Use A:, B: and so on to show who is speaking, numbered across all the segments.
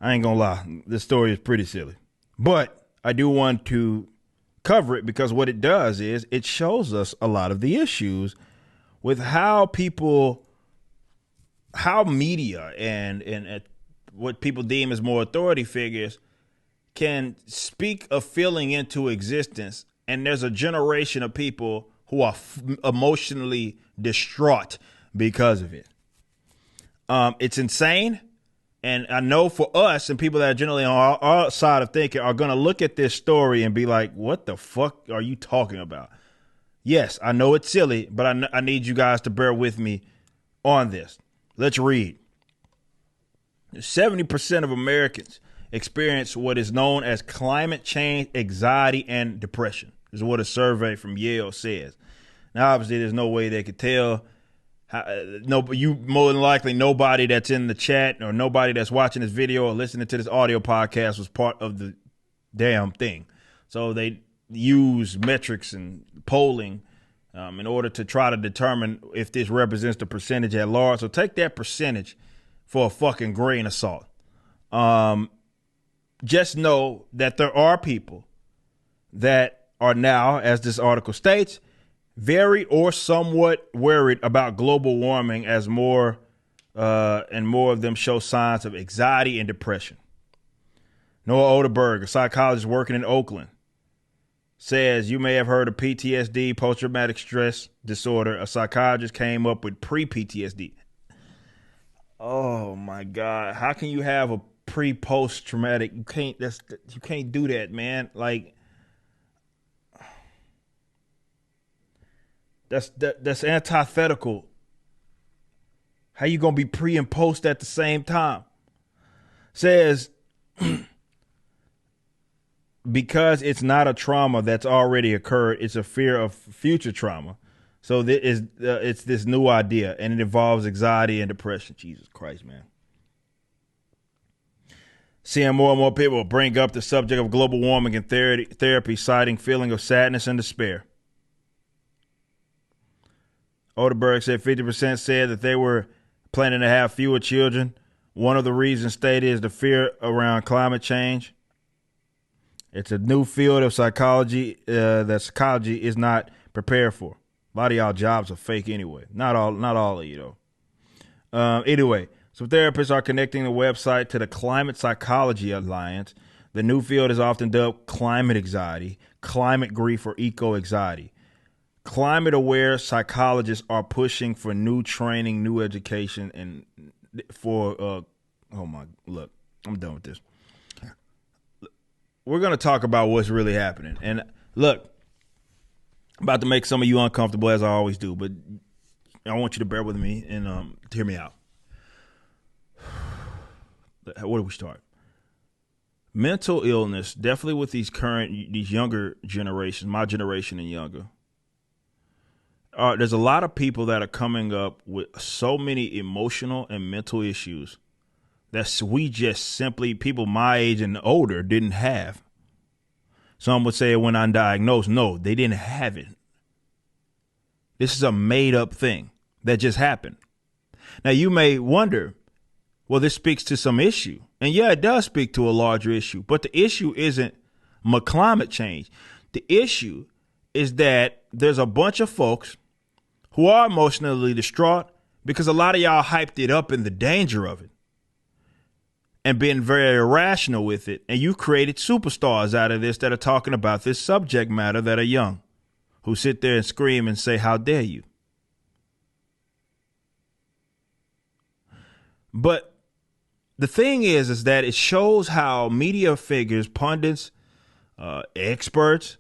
A: I ain't gonna lie, this story is pretty silly. But I do want to cover it because what it does is it shows us a lot of the issues with how media and what people deem as more authority figures can speak a feeling into existence. And there's a generation of people who are emotionally distraught because of it. It's insane. And I know for us and people that are generally on our side of thinking are going to look at this story and be like, what the fuck are you talking about? Yes, I know it's silly, but I need you guys to bear with me on this. Let's read. 70% of Americans experience what is known as climate change anxiety and depression. This is what a survey from Yale says. Now, obviously, there's no way they could tell. You more than likely nobody that's in the chat or nobody that's watching this video or listening to this audio podcast was part of the damn thing. So they use metrics and polling in order to try to determine if this represents the percentage at large. So take that percentage for a fucking grain of salt. Just know that there are people that are now, as this article states, very or somewhat worried about global warming as more and more of them show signs of anxiety and depression. Noah Oderberg, a psychologist working in Oakland, says you may have heard of PTSD, post-traumatic stress disorder. A psychologist came up with pre-PTSD. Oh my God. How can you have a pre-post-traumatic? You can't do that, man. Like, that's antithetical. How you gonna be pre and post at the same time? Says because it's not a trauma that's already occurred, it's a fear of future trauma. So it's this new idea, and it involves anxiety and depression. Jesus Christ, man. Seeing more and more people bring up the subject of global warming in therapy, citing feeling of sadness and despair. Oderberg said 50% said that they were planning to have fewer children. One of the reasons stated is the fear around climate change. It's a new field of psychology that psychology is not prepared for. A lot of y'all jobs are fake anyway. Not all of you though. Anyway, so therapists are connecting the website to the Climate Psychology Alliance. The new field is often dubbed climate anxiety, climate grief, or eco-anxiety. Climate-aware psychologists are pushing for new training, new education, and for look, I'm done with this. We're going to talk about what's really happening. And look, I'm about to make some of you uncomfortable, as I always do, but I want you to bear with me and hear me out. Where do we start? Mental illness, definitely with these younger generations, my generation and younger. There's a lot of people that are coming up with so many emotional and mental issues that we just simply, people my age and older, didn't have. Some would say when undiagnosed. No, they didn't have it. This is a made up thing that just happened. Now, you may wonder, well, this speaks to some issue. And yeah, it does speak to a larger issue. But the issue isn't climate change. The issue is that there's a bunch of folks who are emotionally distraught because a lot of y'all hyped it up in the danger of it and been very irrational with it. And you created superstars out of this that are talking about this subject matter that are young, who sit there and scream and say, how dare you? But the thing is that it shows how media figures, pundits, experts,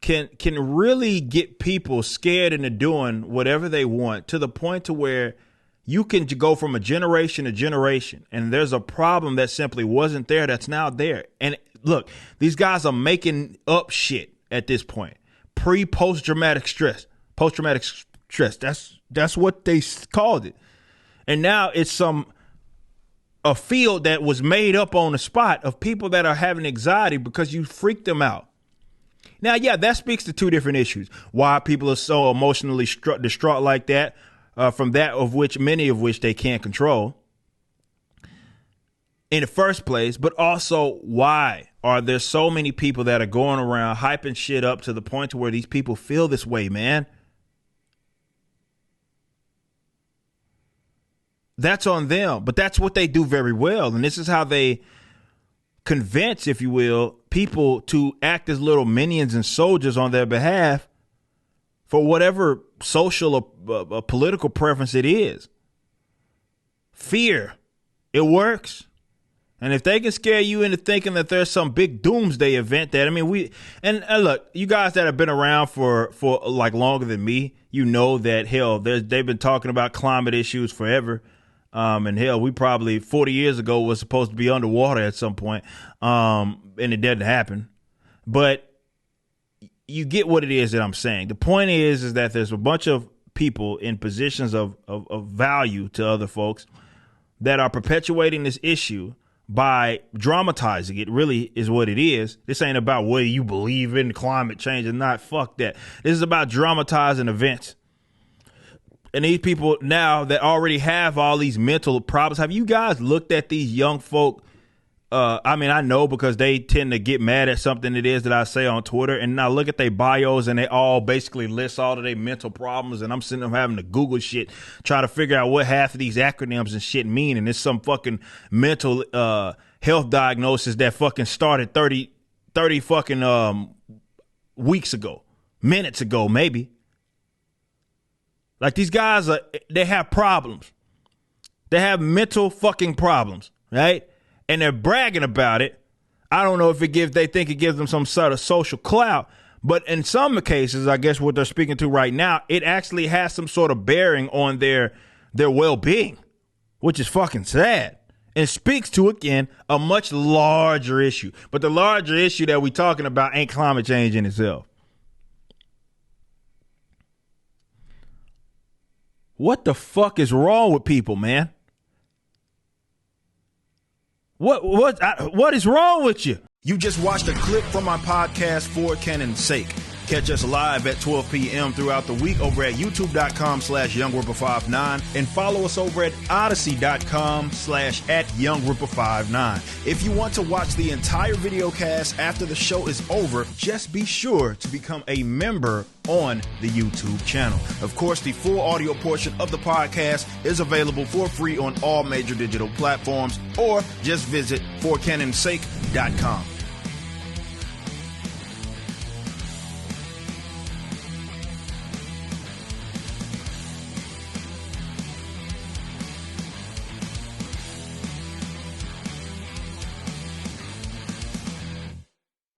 A: can really get people scared into doing whatever they want to the point to where you can go from a generation to generation. And there's a problem that simply wasn't there that's now there. And look, these guys are making up shit at this point. Post-traumatic stress. Post-traumatic stress. That's what they called it. And now it's a field that was made up on the spot of people that are having anxiety because you freaked them out. Now, yeah, that speaks to two different issues. Why people are so emotionally distraught like that, from that of which many of which they can't control. in the first place, but also why are there so many people that are going around hyping shit up to the point to where these people feel this way, man? That's on them, but that's what they do very well. And this is how they convince, if you will, people to act as little minions and soldiers on their behalf for whatever social or political preference it is. Fear. It works. And if they can scare you into thinking that there's some big doomsday event that, I mean, look, you guys that have been around for like longer than me, you know that, hell, they've been talking about climate issues forever. And hell, we probably 40 years ago was supposed to be underwater at some point. And it didn't happen. But you get what it is that I'm saying. The point is that there's a bunch of people in positions of value to other folks that are perpetuating this issue by dramatizing it. Really is what it is. This ain't about whether you believe in climate change or not. Fuck that. This is about dramatizing events. And these people now that already have all these mental problems, have you guys looked at these young folk? I mean, I know because they tend to get mad at something it is that I say on Twitter. And I look at their bios and they all basically list all of their mental problems. And I'm sitting there having to Google shit, trying to figure out what half of these acronyms and shit mean. And it's some fucking mental health diagnosis that fucking started 30 fucking weeks ago, minutes ago, maybe. Like, these guys, they have problems. They have mental fucking problems, right? And they're bragging about it. I don't know if they think it gives them some sort of social clout, but in some cases, I guess what they're speaking to right now, it actually has some sort of bearing on their well-being, which is fucking sad. And speaks to, again, a much larger issue. But the larger issue that we're talking about ain't climate change in itself. What the fuck is wrong with people, man? What is wrong with you? You just watched a clip from my podcast, For Canon's Sake. Catch us live at 12 p.m. throughout the week over at youtube.com/YoungRipper59 and follow us over at odyssey.com/@YoungRipper59. If you want to watch the entire video cast after the show is over, just be sure to become a member on the YouTube channel. Of course, the full audio portion of the podcast is available for free on all major digital platforms, or just visit forcanonsake.com.